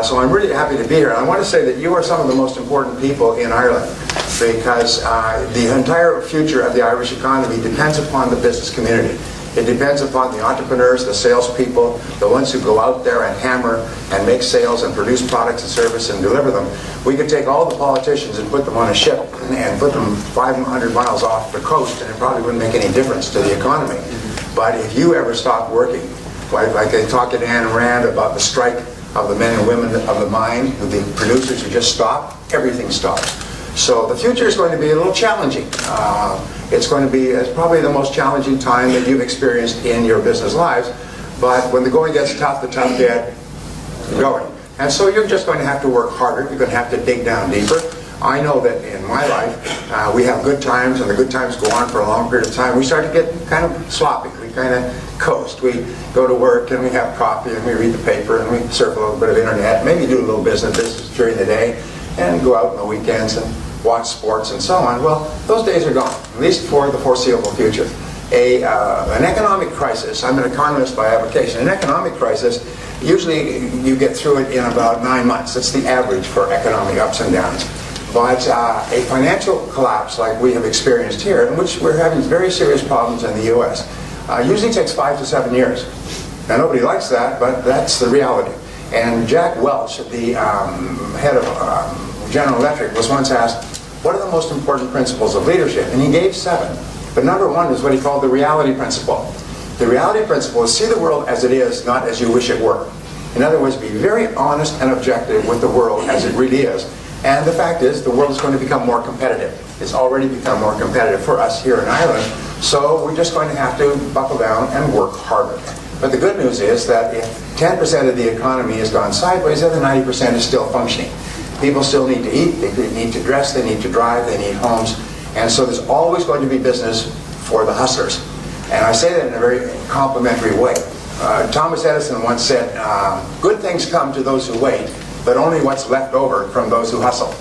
So I'm really happy to be here. And I want to say that you are some of the most important people in Ireland, because the entire future of the Irish economy depends upon the business community. It depends upon the entrepreneurs, the salespeople, the ones who go out there and hammer and make sales and produce products and service and deliver them. We could take all the politicians and put them on a ship and put them 500 miles off the coast, and it probably wouldn't make any difference to the economy. But if you ever stop working, like they talk at Anne Rand about the strike of the men and women of the mine, the producers who just stop, everything stops. So the future is going to be a little challenging. It's going to be probably the most challenging time that you've experienced in your business lives. But when the going gets tough, the tough get going. And so you're just going to have to work harder. You're going to have to dig down deeper. I know that in my life, we have good times, and the good times go on for a long period of time. We start to get kind of sloppy. We kind of coast. We go to work and we have coffee and we read the paper and we surf a little bit of internet, maybe do a little business during the day, and go out on the weekends and watch sports and so on. Well, those days are gone, at least for the foreseeable future. An economic crisis, I'm an economist by avocation, an economic crisis, usually you get through it in about 9 months. That's the average for economic ups and downs. But a financial collapse like we have experienced here, in which we're having very serious problems in the U.S., usually takes 5 to 7 years. Now, nobody likes that, but that's the reality. And Jack Welch, the head of General Electric, was once asked, what are the most important principles of leadership? And he gave 7. But number 1 is what he called the reality principle. The reality principle is see the world as it is, not as you wish it were. In other words, be very honest and objective with the world as it really is. And the fact is, the world is going to become more competitive. It's already become more competitive for us here in Ireland. So we're just going to have to buckle down and work harder. But the good news is that if 10% of the economy has gone sideways, the other 90% is still functioning. People still need to eat, they need to dress, they need to drive, they need homes. And so there's always going to be business for the hustlers. And I say that in a very complimentary way. Thomas Edison once said, good things come to those who wait, but only what's left over from those who hustle.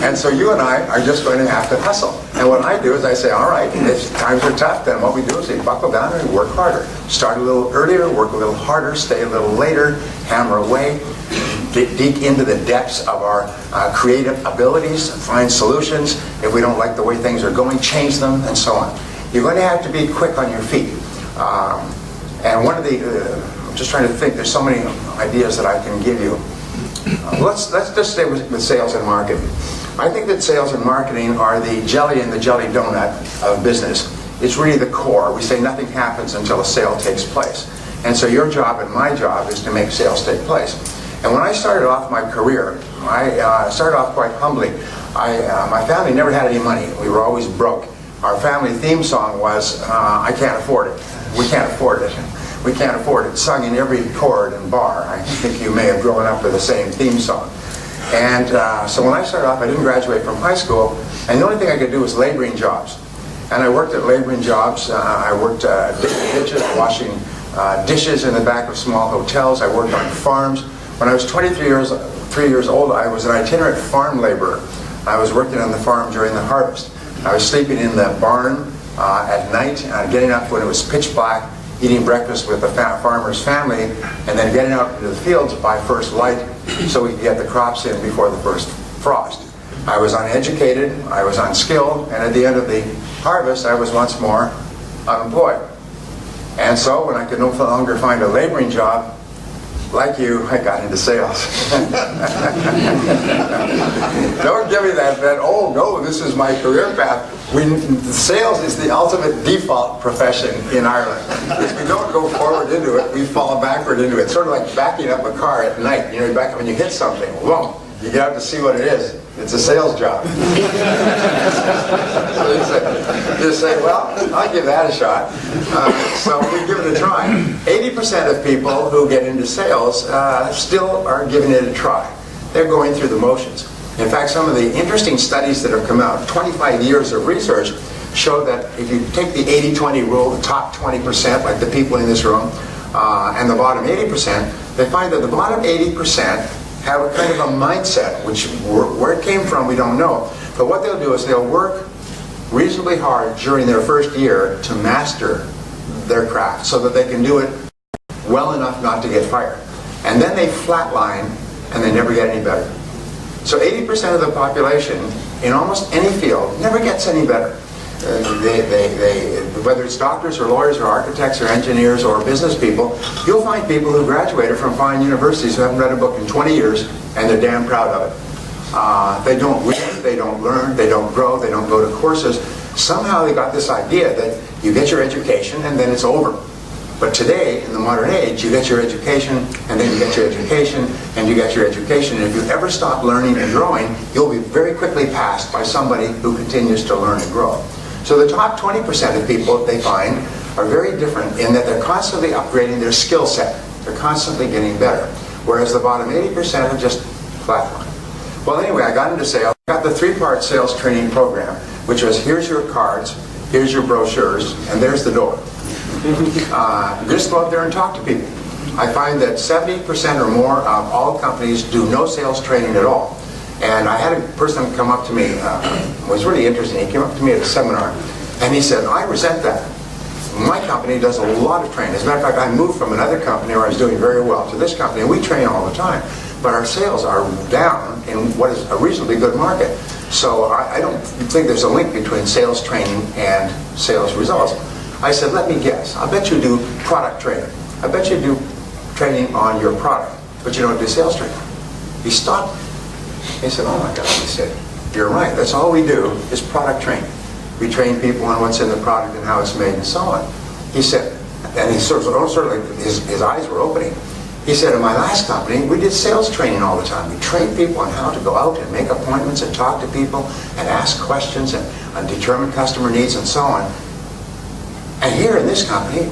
And so you and I are just going to have to hustle. And what I do is I say, all right, if times are tough, then what we do is we buckle down and work harder. Start a little earlier, work a little harder, stay a little later, hammer away, dig into the depths of our creative abilities, find solutions. If we don't like the way things are going, change them, and so on. You're going to have to be quick on your feet. And one of the, I'm just trying to think, there's so many ideas that I can give you. Let's just stay with sales and marketing. I think that sales and marketing are the jelly in the jelly donut of business. It's really the core. We say nothing happens until a sale takes place. And so your job and my job is to make sales take place. And when I started off my career, I started off quite humbly. My family never had any money. We were always broke. Our family theme song was, I can't afford it. We can't afford it. We can't afford it. Sung in every chord and bar. I think you may have grown up with the same theme song. And so when I started off, I didn't graduate from high school, and the only thing I could do was laboring jobs. And I worked at laboring jobs. I worked digging ditches, washing dishes in the back of small hotels. I worked on farms. When I was 3 years old, I was an itinerant farm laborer. I was working on the farm during the harvest. I was sleeping in the barn at night, getting up when it was pitch black, eating breakfast with the farmer's family, and then getting out into the fields by first light so we could get the crops in before the first frost. I was uneducated, I was unskilled, and at the end of the harvest, I was once more unemployed. And so when I could no longer find a laboring job, like you, I got into sales. Don't give me that, oh no, this is my career path. Sales is the ultimate default profession in Ireland. If we don't go forward into it, we fall backward into it. It's sort of like backing up a car at night. You know, you back up when you hit something, boom, you get out to see what it is. It's a sales job. So you say, well, I'll give that a shot. So we give it a try. 80% of people who get into sales still are giving it a try. They're going through the motions. In fact, some of the interesting studies that have come out, 25 years of research, show that if you take the 80-20 rule, the top 20%, like the people in this room, and the bottom 80%, they find that the bottom 80% have a kind of a mindset, which where it came from we don't know. But what they'll do is they'll work reasonably hard during their first year to master their craft so that they can do it well enough not to get fired. and then they flatline and they never get any better. So 80% of the population in almost any field never gets any better. Whether it's doctors or lawyers or architects or engineers or business people, you'll find people who graduated from fine universities who haven't read a book in 20 years and they're damn proud of it. They don't read, they don't learn, they don't grow, they don't go to courses. Somehow they got this idea that you get your education and then it's over. But today, in the modern age, you get your education, and then you get your education, and you get your education. And if you ever stop learning and growing, you'll be very quickly passed by somebody who continues to learn and grow. So the top 20% of people, they find, are very different in that they're constantly upgrading their skill set. They're constantly getting better. Whereas the bottom 80% are just flatline. Well, anyway, I got into sales. I got the 3-part sales training program, which was here's your cards, here's your brochures, and there's the door. Just go out there and talk to people. I find that 70% or more of all companies do no sales training at all. And I had a person come up to me, it was really interesting. He came up to me at a seminar, and he said, I resent that. My company does a lot of training. As a matter of fact, I moved from another company where I was doing very well to this company, and we train all the time. But our sales are down in what is a reasonably good market. So I don't think there's a link between sales training and sales results. I said, let me guess. I bet you do product training. I bet you do training on your product, but you don't do sales training. He stopped. He said, oh my God. He said, you're right. That's all we do is product training. We train people on what's in the product and how it's made and so on. He said, and he sort of his eyes were opening. He said, in my last company, we did sales training all the time. We trained people on how to go out and make appointments and talk to people and ask questions and determine customer needs and so on. And here in this company,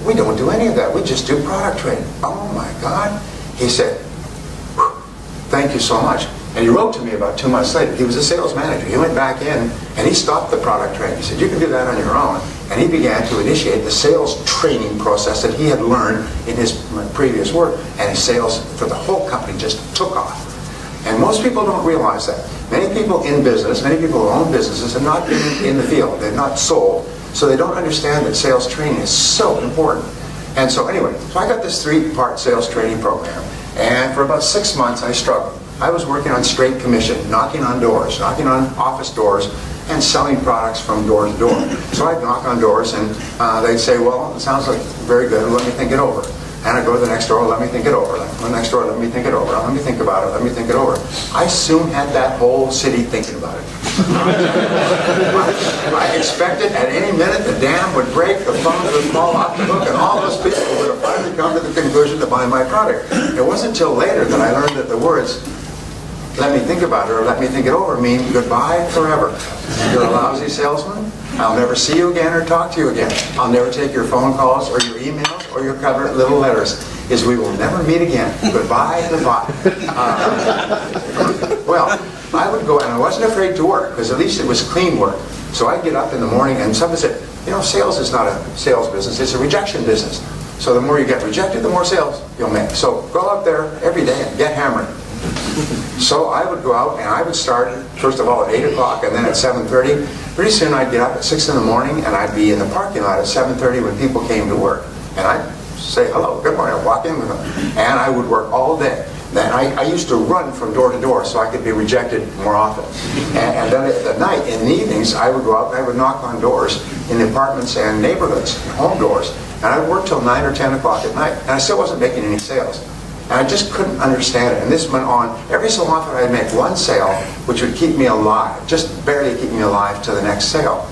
we don't do any of that. We just do product training. Oh my God. He said, thank you so much. And he wrote to me about 2 months later. He was a sales manager. He went back in and he stopped the product training. He said, you can do that on your own. And he began to initiate the sales training process that he had learned in his previous work. And his sales for the whole company just took off. And most people don't realize that. Many people in business, many people who own businesses have not been in the field. They're not sold. So they don't understand that sales training is so important. And so anyway, so I got this 3-part sales training program. And for about 6 months, I struggled. I was working on straight commission, knocking on doors, knocking on office doors, and selling products from door to door. So I'd knock on doors, and they'd say, well, it sounds like very good, let me think it over. And I'd go to the next door, let me think it over. The next door, let me think it over. Let me think about it, let me think it over. I soon had that whole city thinking about it. I expected at any minute the dam would break, the phone would fall off the hook, and all those people would have finally come to the conclusion to buy my product. It wasn't until later that I learned that the words, let me think about it or let me think it over, mean goodbye forever. You're a lousy salesman. I'll never see you again or talk to you again. I'll never take your phone calls or your emails or your cover little letters. Is we will never meet again. Goodbye, goodbye. Well, I would go, and I wasn't afraid to work, because at least it was clean work. So I'd get up in the morning, and somebody said, you know, sales is not a sales business, it's a rejection business. So the more you get rejected, the more sales you'll make. So go out there every day and get hammering. So I would go out, and I would start, first of all, at 8 o'clock, and then at 7:30. Pretty soon I'd get up at 6 in the morning, and I'd be in the parking lot at 7:30 when people came to work. And I'd say, hello, good morning, I'd walk in with them. And I would work all day. Then I used to run from door to door so I could be rejected more often. And then at night, in the evenings, I would go out and I would knock on doors in the apartments and neighborhoods, home doors. And I'd work till 9 or 10 o'clock at night. And I still wasn't making any sales. And I just couldn't understand it. And this went on. Every so often I'd make one sale, which would keep me alive, just barely keep me alive to the next sale.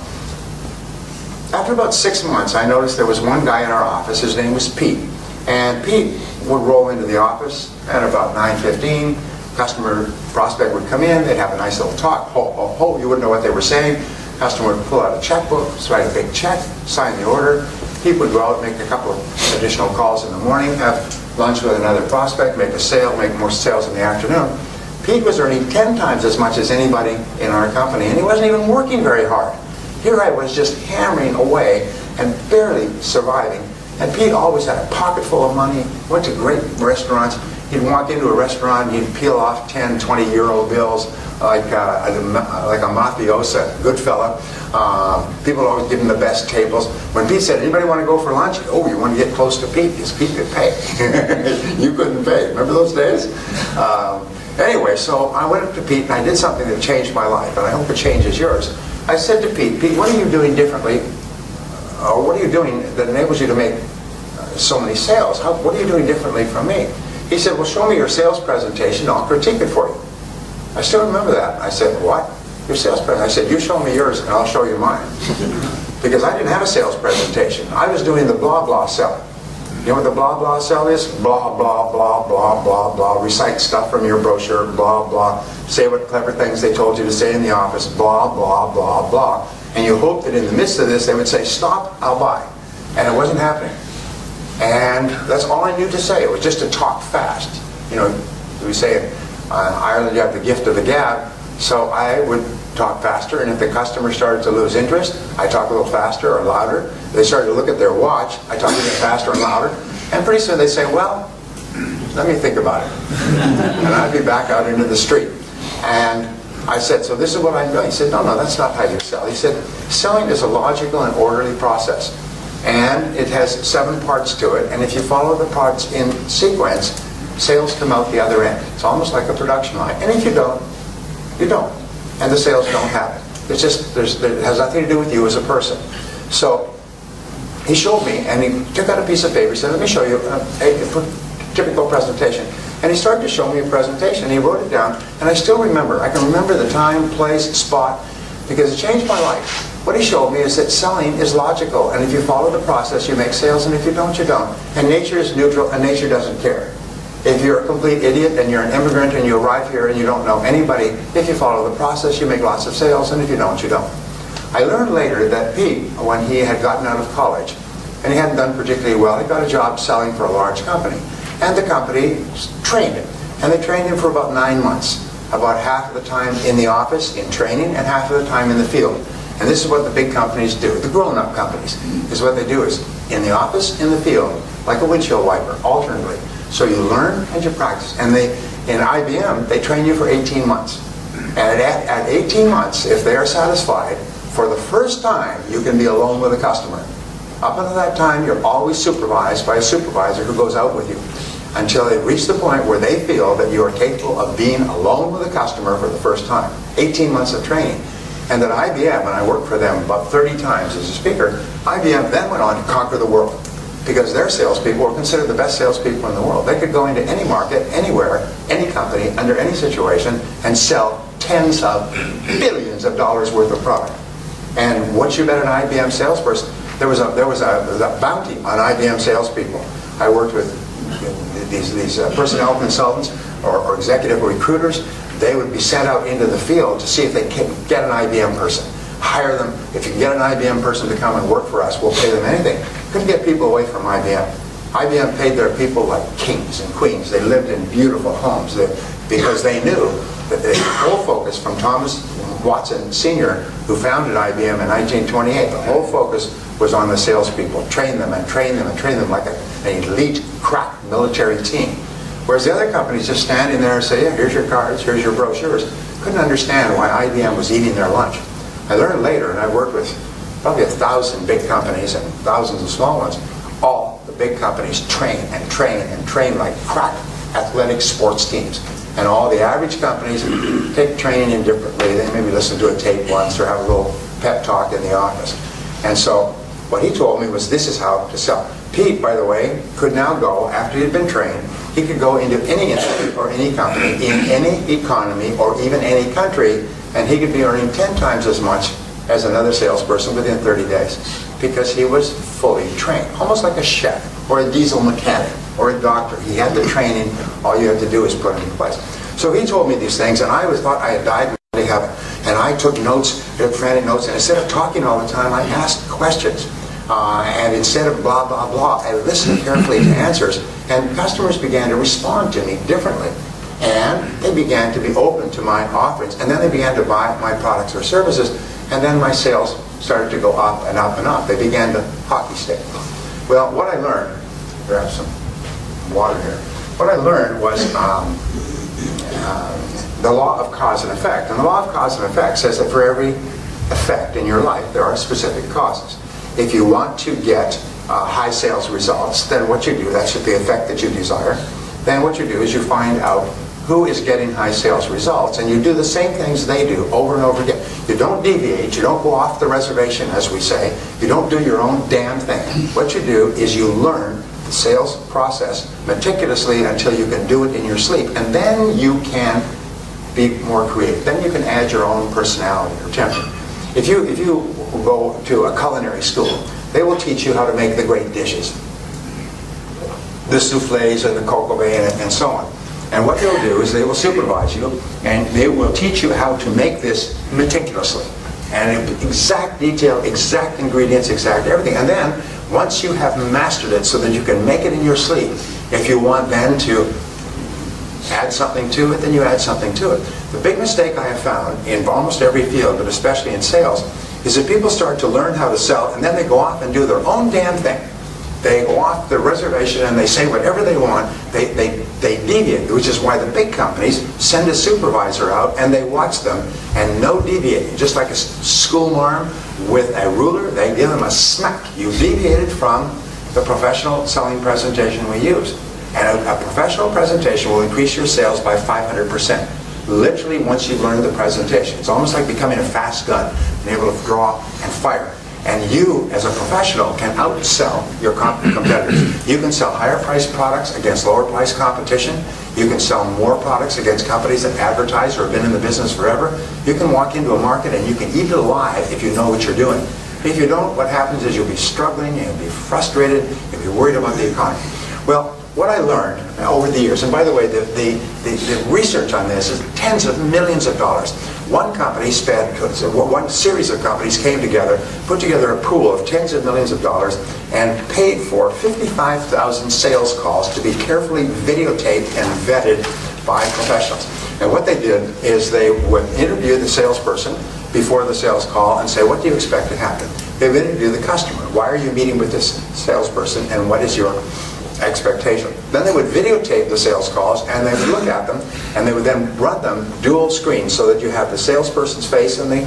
After about 6 months, I noticed there was one guy in our office. His name was Pete. And Pete would roll into the office at about 9:15. Customer prospect would come in. They'd have a nice little talk. Ho, ho, ho. You wouldn't know what they were saying. Customer would pull out a checkbook, write a big check, sign the order. Pete would go out, make a couple of additional calls in the morning, have lunch with another prospect, make a sale, make more sales in the afternoon. Pete was earning 10 times as much as anybody in our company, and he wasn't even working very hard. Here I was just hammering away and barely surviving. And Pete always had a pocket full of money, went to great restaurants, He'd walk into a restaurant and he'd peel off 10, 20 euro bills like a mafiosa, good fella. People always give him the best tables. When Pete said, anybody want to go for lunch? Oh, you want to get close to Pete because Pete could pay. You couldn't pay. Remember those days? Anyway, so I went up to Pete and I did something that changed my life, and I hope it changes yours. I said to Pete, Pete, what are you doing differently, or what are you doing that enables you to make so many sales? What are you doing differently from me? He said, well, show me your sales presentation, I'll critique it for you. I still remember that. I said, what? Your sales presentation? I said, you show me yours and I'll show you mine. Because I didn't have a sales presentation. I was doing the blah blah sell. You know what the blah blah sell is? Blah blah blah blah blah blah. Recite stuff from your brochure, blah blah. Say what clever things they told you to say in the office, blah blah blah blah. And you hope that in the midst of this they would say, stop, I'll buy. And it wasn't happening. And that's all I knew to say. It was just to talk fast. You know, we say in Ireland you have the gift of the gab. So I would talk faster, and if the customer started to lose interest, I talk a little faster or louder. They started to look at their watch, I talk a little faster and louder. And pretty soon they say, well, let me think about it. And I'd be back out into the street. And I said, so this is what I'm doing. He said, no, that's not how you sell. He said, selling is a logical and orderly process. And it has 7 parts to it. And if you follow the parts in sequence, sales come out the other end. It's almost like a production line. And if you don't, you don't. And the sales don't happen. It's just, it has nothing to do with you as a person. So he showed me, and he took out a piece of paper. He said, let me show you a typical presentation. And he started to show me a presentation. He wrote it down, and I still remember. I can remember the time, place, spot, because it changed my life. What he showed me is that selling is logical, and if you follow the process, you make sales, and if you don't, you don't. And nature is neutral, and nature doesn't care. If you're a complete idiot and you're an immigrant and you arrive here and you don't know anybody, if you follow the process, you make lots of sales, and if you don't, you don't. I learned later that Pete, when he had gotten out of college, and he hadn't done particularly well, he got a job selling for a large company. And the company trained him. And they trained him for about 9 months. About half of the time in the office, in training, and half of the time in the field. And this is what the big companies do. The grown-up companies is what they do is in the office, in the field, like a windshield wiper, alternately. So you learn and you practice. And in IBM, they train you for 18 months. And at 18 months, if they are satisfied, for the first time, you can be alone with a customer. Up until that time, you're always supervised by a supervisor who goes out with you until they reach the point where they feel that you are capable of being alone with a customer for the first time. 18 months of training. And at IBM, and I worked for them about 30 times as a speaker, IBM then went on to conquer the world. Because their salespeople were considered the best salespeople in the world. They could go into any market, anywhere, any company, under any situation, and sell tens of billions of dollars worth of product. And once you met an IBM salesperson, there was a bounty on IBM salespeople. I worked with these personnel consultants or executive recruiters. They would be sent out into the field to see if they can get an IBM person. Hire them. If you can get an IBM person to come and work for us, we'll pay them anything. Couldn't get people away from IBM. IBM paid their people like kings and queens. They lived in beautiful homes because they knew that the whole focus from Thomas Watson Sr., who founded IBM in 1928, the whole focus was on the salespeople. Train them and train them and train them like an elite, crack military team. Whereas the other companies just standing there and say, yeah, here's your cards, here's your brochures. Couldn't understand why IBM was eating their lunch. I learned later, and I worked with probably 1,000 big companies and thousands of small ones. All the big companies train and train and train like crack athletic sports teams. And all the average companies take training indifferently. They maybe listen to a tape once or have a little pep talk in the office. And so what he told me was this is how to sell. Pete, by the way, could now go, after he'd been trained, he could go into any industry or any company in any economy or even any country, and he could be earning 10 times as much as another salesperson within 30 days because he was fully trained, almost like a chef or a diesel mechanic or a doctor. He had the training. All you had to do is put it in place. So he told me these things, and I always thought I had died in heaven. And I took notes, took frantic notes, and instead of talking all the time, I asked questions. And instead of blah, blah, blah, I listened carefully to answers, and customers began to respond to me differently. And they began to be open to my offerings, and then they began to buy my products or services, and then my sales started to go up and up and up. They began to hockey stick. Well, what I learned, grab some water here. what I learned was the law of cause and effect. And the law of cause and effect says that for every effect in your life, there are specific causes. If you want to get high sales results, then what you do, that's the effect that you desire, then what you do is you find out who is getting high sales results, and you do the same things they do over and over again. You don't deviate, you don't go off the reservation, as we say, you don't do your own damn thing. What you do is you learn the sales process meticulously until you can do it in your sleep, and then you can be more creative. Then you can add your own personality or temperament. If you go to a culinary school, they will teach you how to make the great dishes, the souffles and the coq au vin and so on. And what they'll do is they will supervise you, and they will teach you how to make this meticulously, and in exact detail, exact ingredients, exact everything. And then once you have mastered it so that you can make it in your sleep, if you want then to add something to it, then you add something to it. The big mistake I have found in almost every field, but especially in sales, is that people start to learn how to sell, and then they go off and do their own damn thing. They go off the reservation and they say whatever they want. They deviate, which is why the big companies send a supervisor out and they watch them, and no deviating. Just like a school marm with a ruler, they give them a smack. You deviated from the professional selling presentation we use. And a professional presentation will increase your sales by 500%. Literally, once you've learned the presentation. It's almost like becoming a fast gun, being able to draw and fire. And you, as a professional, can outsell your competitors. You can sell higher priced products against lower priced competition. You can sell more products against companies that advertise or have been in the business forever. You can walk into a market and you can eat it alive if you know what you're doing. If you don't, what happens is you'll be struggling, you'll be frustrated, you'll be worried about the economy. Well, what I learned over the years, and by the way, the research on this is tens of millions of dollars. One series of companies came together, put together a pool of tens of millions of dollars, and paid for 55,000 sales calls to be carefully videotaped and vetted by professionals. And what they did is they would interview the salesperson before the sales call and say, what do you expect to happen? They would interview the customer. Why are you meeting with this salesperson, and what is your expectation? Then they would videotape the sales calls, and they would look at them, and they would then run them dual screen so that you have the salesperson's face and the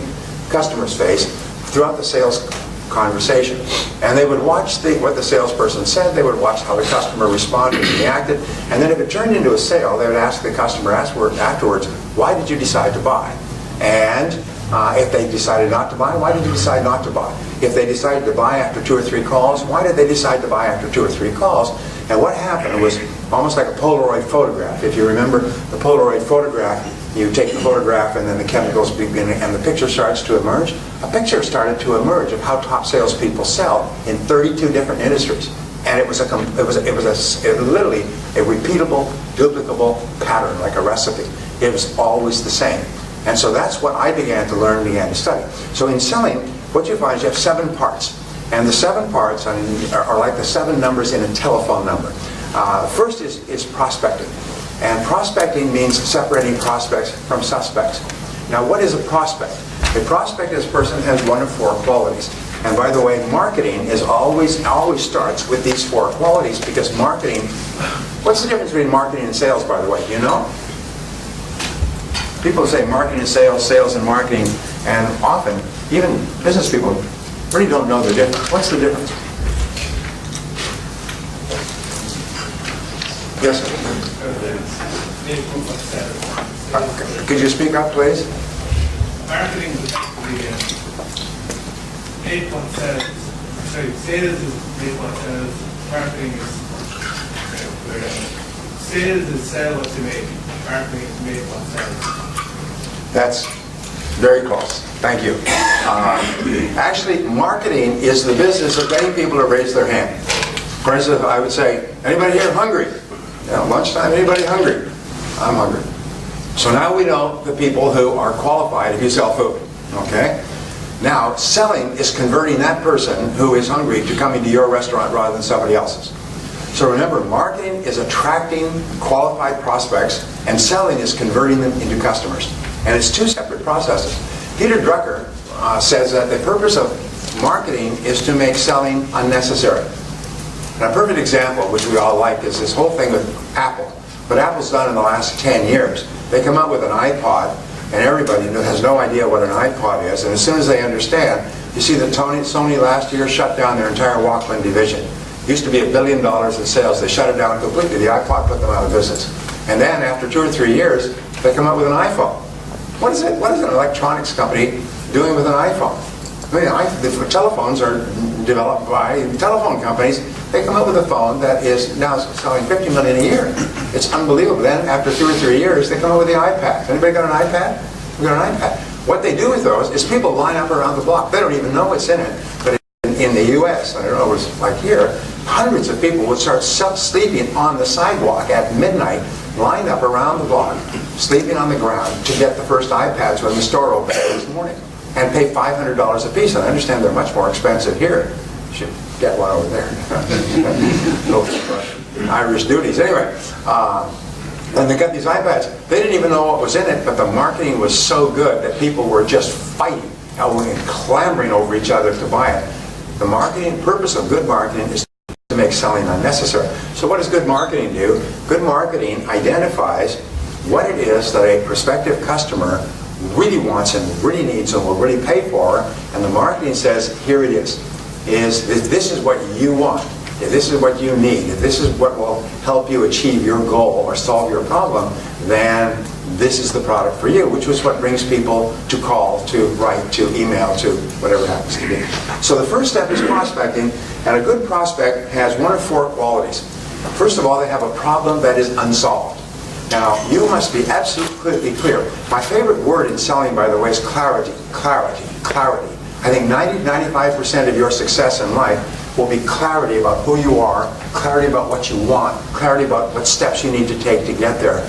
customer's face throughout the sales conversation. And they would watch what the salesperson said, they would watch how the customer responded and reacted, and then if it turned into a sale, they would ask the customer afterwards, why did you decide to buy? And if they decided not to buy, why did you decide not to buy? If they decided to buy after 2 or 3 calls, why did they decide to buy after 2 or 3 calls? And what happened was almost like a Polaroid photograph. If you remember the Polaroid photograph, you take the photograph and then the chemicals begin and the picture starts to emerge. A picture started to emerge of how top salespeople sell in 32 different industries. And it was literally a repeatable, duplicable pattern, like a recipe. It was always the same. And so that's what I began to learn, began to study. So in selling, what you find is you have 7 parts. And the 7 parts are like the 7 numbers in a telephone number. First is prospecting. And prospecting means separating prospects from suspects. Now, what is a prospect? A prospect is a person who has 1 of 4 qualities. And by the way, marketing is always starts with these 4 qualities, because marketing, what's the difference between marketing and sales, by the way? Do you know? People say marketing and sales, sales and marketing, and often, even business people really don't know the difference. What's the difference? Yes, sir. Could you speak up, please? Marketing is made on sales. Sorry, sales is made on sales. Marketing is sales is sell what you make. Marketing is made on sales. That's very close. Thank you. Actually, marketing is the business of many people who raise their hand. For instance, I would say, anybody here hungry? Lunchtime, anybody hungry? I'm hungry. So now we know the people who are qualified if you sell food. Okay? Now, selling is converting that person who is hungry to coming to your restaurant rather than somebody else's. So remember, marketing is attracting qualified prospects, and selling is converting them into customers. And it's 2 separate processes. Peter Drucker says that the purpose of marketing is to make selling unnecessary. And a perfect example, which we all like, is this whole thing with Apple. What Apple's done in the last 10 years, they come out with an iPod, and everybody has no idea what an iPod is, and as soon as they understand, you see that Sony last year shut down their entire Walkman division. It used to be $1 billion in sales. They shut it down completely. The iPod put them out of business. And then after 2 or 3 years, they come out with an iPhone. What is an electronics company doing with an iPhone? I mean, the telephones are developed by telephone companies. They come up with a phone that is now selling $50 million a year. It's unbelievable. Then after 2 or 3 years, they come up with the iPad. Anybody got an iPad? We got an iPad. What they do with those is people line up around the block. They don't even know what's in it. But in the U.S., I don't know what it's like here, hundreds of people would start sleeping on the sidewalk at midnight, lined up around the block, sleeping on the ground to get the first iPads when the store opened this morning, and pay $500 a piece. And I understand they're much more expensive here. You should get one over there. Irish duties. Anyway, and they got these iPads. They didn't even know what was in it, but the marketing was so good that people were just fighting and clamoring over each other to buy it. The marketing purpose of good marketing is to make selling unnecessary. So what does good marketing do? Good marketing identifies what it is that a prospective customer really wants and really needs and will really pay for, and the marketing says, here it is. This is what you want. If this is what you need, if this is what will help you achieve your goal or solve your problem, then this is the product for you, which is what brings people to call, to write, to email, to whatever it happens to be. So the first step is prospecting, and a good prospect has 1 of 4 qualities. First of all, they have a problem that is unsolved. Now, you must be absolutely clear. My favorite word in selling, by the way, is clarity. Clarity. Clarity. I think 90-95% of your success in life will be clarity about who you are, clarity about what you want, clarity about what steps you need to take to get there.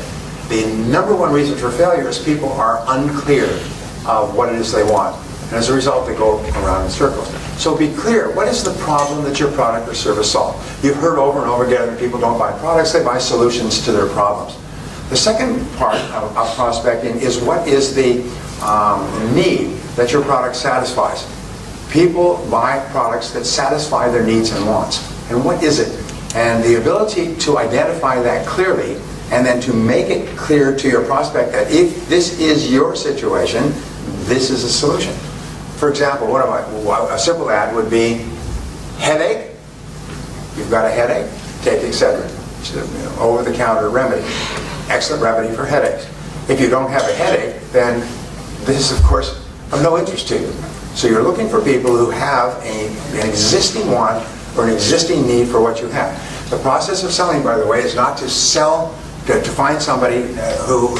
The number 1 reason for failure is people are unclear of what it is they want. And as a result, they go around in circles. So be clear. What is the problem that your product or service solves? You've heard over and over again that people don't buy products, they buy solutions to their problems. The second part of prospecting is what is the need that your product satisfies. People buy products that satisfy their needs and wants. And what is it? And the ability to identify that clearly and then to make it clear to your prospect that if this is your situation, this is a solution. For example, a simple ad would be, headache? You've got a headache? Take Excedrin. It's an over-the-counter remedy. Excellent remedy for headaches. If you don't have a headache, then this is, of course, of no interest to you. So you're looking for people who have an existing want or an existing need for what you have. The process of selling, by the way, is not to sell, to find somebody who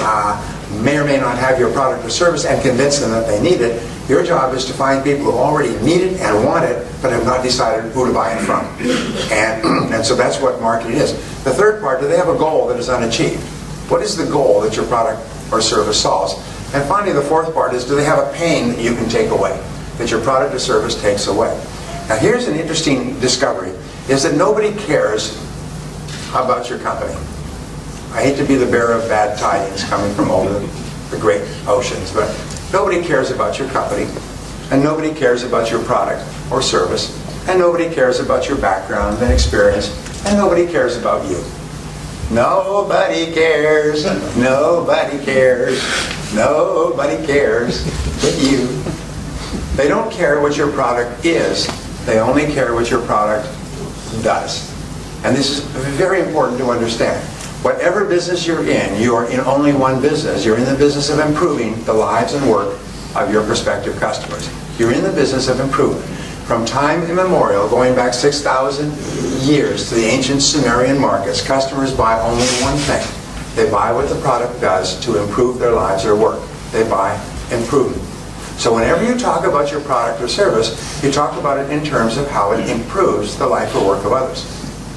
may or may not have your product or service and convince them that they need it. Your job is to find people who already need it and want it, but have not decided who to buy it from. And so that's what marketing is. The third part, do they have a goal that is unachieved? What is the goal that your product or service solves? And finally, the fourth part is, do they have a pain that you can take away, that your product or service takes away? Now here's an interesting discovery, is that nobody cares about your company. I hate to be the bearer of bad tidings coming from over the great oceans, but nobody cares about your company, and nobody cares about your product or service, and nobody cares about your background and experience, and nobody cares about you. Nobody cares, nobody cares, nobody cares but you. They don't care what your product is, they only care what your product does. And this is very important to understand. Whatever business you're in, you are in only one business. You're in the business of improving the lives and work of your prospective customers. You're in the business of improvement. From time immemorial, going back 6,000 years to the ancient Sumerian markets, customers buy only one thing. They buy what the product does to improve their lives or work. They buy improvement. So whenever you talk about your product or service, you talk about it in terms of how it improves the life or work of others.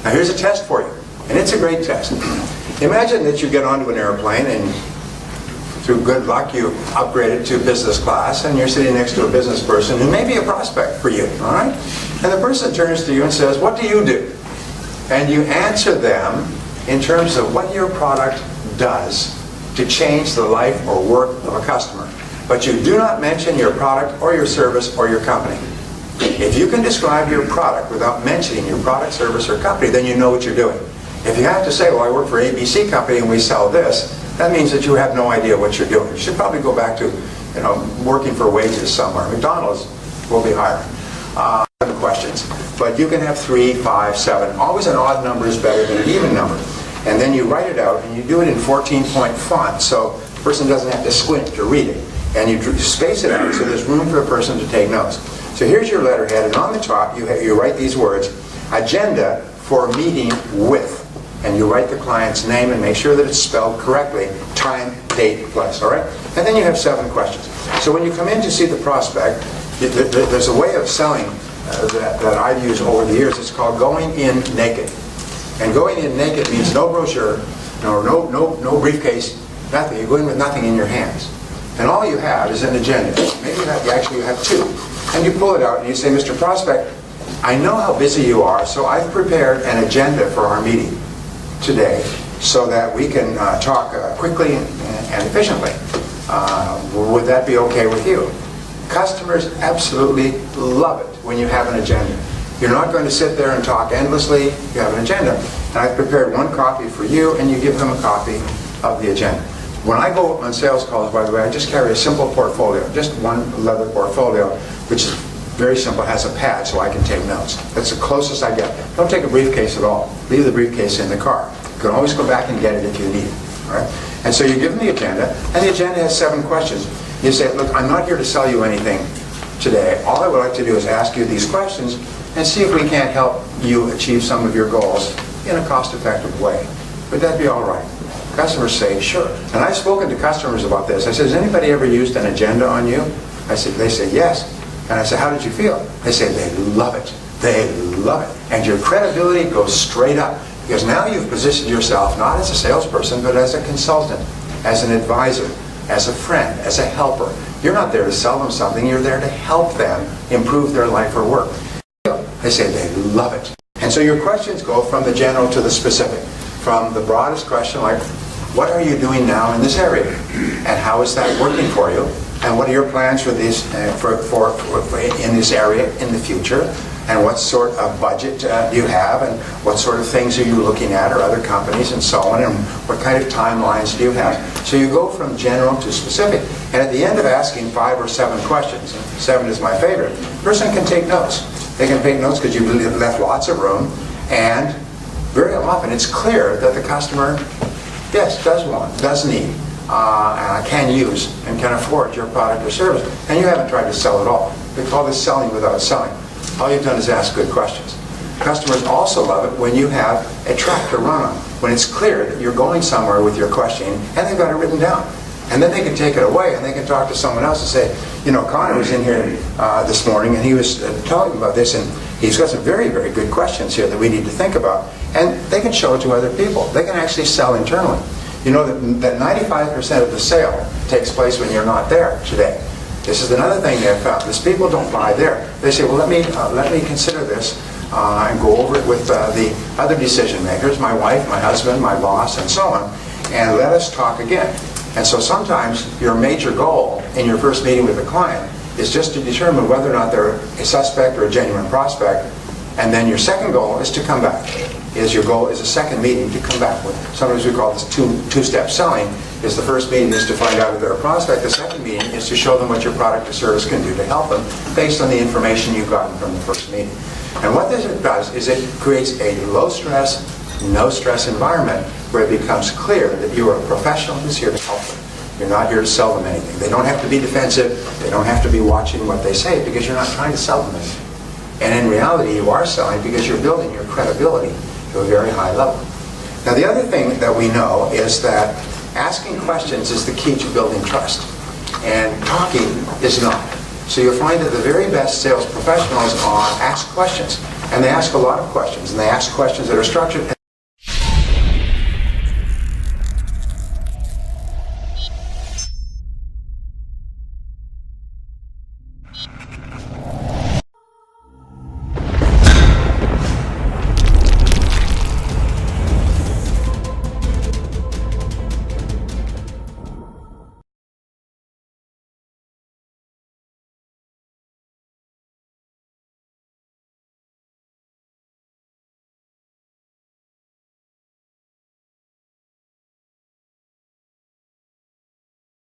Now here's a test for you, and it's a great test. Imagine that you get onto an airplane and through good luck you upgraded to business class and you're sitting next to a business person who may be a prospect for you, all right? And the person turns to you and says, what do you do? And you answer them in terms of what your product does to change the life or work of a customer. But you do not mention your product or your service or your company. If you can describe your product without mentioning your product, service, or company, then you know what you're doing. If you have to say, well, I work for ABC company and we sell this, that means that you have no idea what you're doing. You should probably go back to, working for wages somewhere. McDonald's will be hiring. Questions. But you can have 3, 5, 7. Always an odd number is better than an even number. And then you write it out, and you do it in 14-point font, so the person doesn't have to squint to read it. And you space it out so there's room for a person to take notes. So here's your letterhead, and on the top you write these words: agenda for meeting with. And you write the client's name and make sure that it's spelled correctly, time, date, place, all right? And then you have 7 questions. So when you come in to see the prospect, there's a way of selling that I've used over the years. It's called going in naked. And going in naked means no brochure, no briefcase, nothing. You go in with nothing in your hands. And all you have is an agenda. Maybe you actually have 2. And you pull it out and you say, Mr. Prospect, I know how busy you are, so I've prepared an agenda for our meeting today so that we can talk quickly and efficiently. Would that be okay with you? Customers absolutely love it when you have an agenda. You're not going to sit there and talk endlessly. You have an agenda. And I've prepared 1 copy for you, and you give them a copy of the agenda. When I go on sales calls, by the way, I just carry a simple portfolio, just one leather portfolio, which is very simple, has a pad so I can take notes. That's the closest I get. Don't take a briefcase at all. Leave the briefcase in the car. You can always go back and get it if you need it. All right? And so you give them the agenda, and the agenda has 7 questions. You say, look, I'm not here to sell you anything today. All I would like to do is ask you these questions and see if we can't help you achieve some of your goals in a cost-effective way. Would that be all right? Customers say, sure. And I've spoken to customers about this. I said, has anybody ever used an agenda on you? They say, yes. And I said, how did you feel? They say, they love it. They love it. And your credibility goes straight up. Because now you've positioned yourself not as a salesperson, but as a consultant, as an advisor, as a friend, as a helper. You're not there to sell them something. You're there to help them improve their life or work. They say they love it. And so your questions go from the general to the specific. From the broadest question, like, what are you doing now in this area? And how is that working for you? And what are your plans for this in this area in the future? And what sort of budget do you have? And what sort of things are you looking at, or other companies, and so on? And what kind of timelines do you have? So you go from general to specific. And at the end of asking 5 or 7 questions, 7 is my favorite, the person can take notes. They can take notes because you've left lots of room. And very often it's clear that the customer, yes, does need, and can use, and can afford your product or service. And you haven't tried to sell at all. We call this selling without selling. All you've done is ask good questions. Customers also love it when you have a track to run on, when it's clear that you're going somewhere with your questioning and they've got it written down. And then they can take it away and they can talk to someone else and say, Connor was in here this morning and he was telling about this, and he's got some very, very good questions here that we need to think about. And they can show it to other people. They can actually sell internally. You know that 95% of the sale takes place when you're not there today. This is another thing they've found. Is people don't buy there. They say, well, let me consider this and go over it with the other decision makers, my wife, my husband, my boss, and so on, and let us talk again. And so sometimes your major goal in your first meeting with a client is just to determine whether or not they're a suspect or a genuine prospect, and then your second goal is to come back. Your goal is a second meeting to come back with. Sometimes we call this two-step selling. Is the first meeting is to find out if they're a prospect. The second meeting is to show them what your product or service can do to help them based on the information you've gotten from the first meeting. And what this does is it creates a low-stress, no-stress environment where it becomes clear that you are a professional who's here to help them. You're not here to sell them anything. They don't have to be defensive. They don't have to be watching what they say because you're not trying to sell them anything. And in reality, you are selling because you're building your credibility to a very high level. Now, the other thing that we know is that asking questions is the key to building trust, and talking is not. So you'll find that the very best sales professionals ask questions, and they ask a lot of questions, and they ask questions that are structured.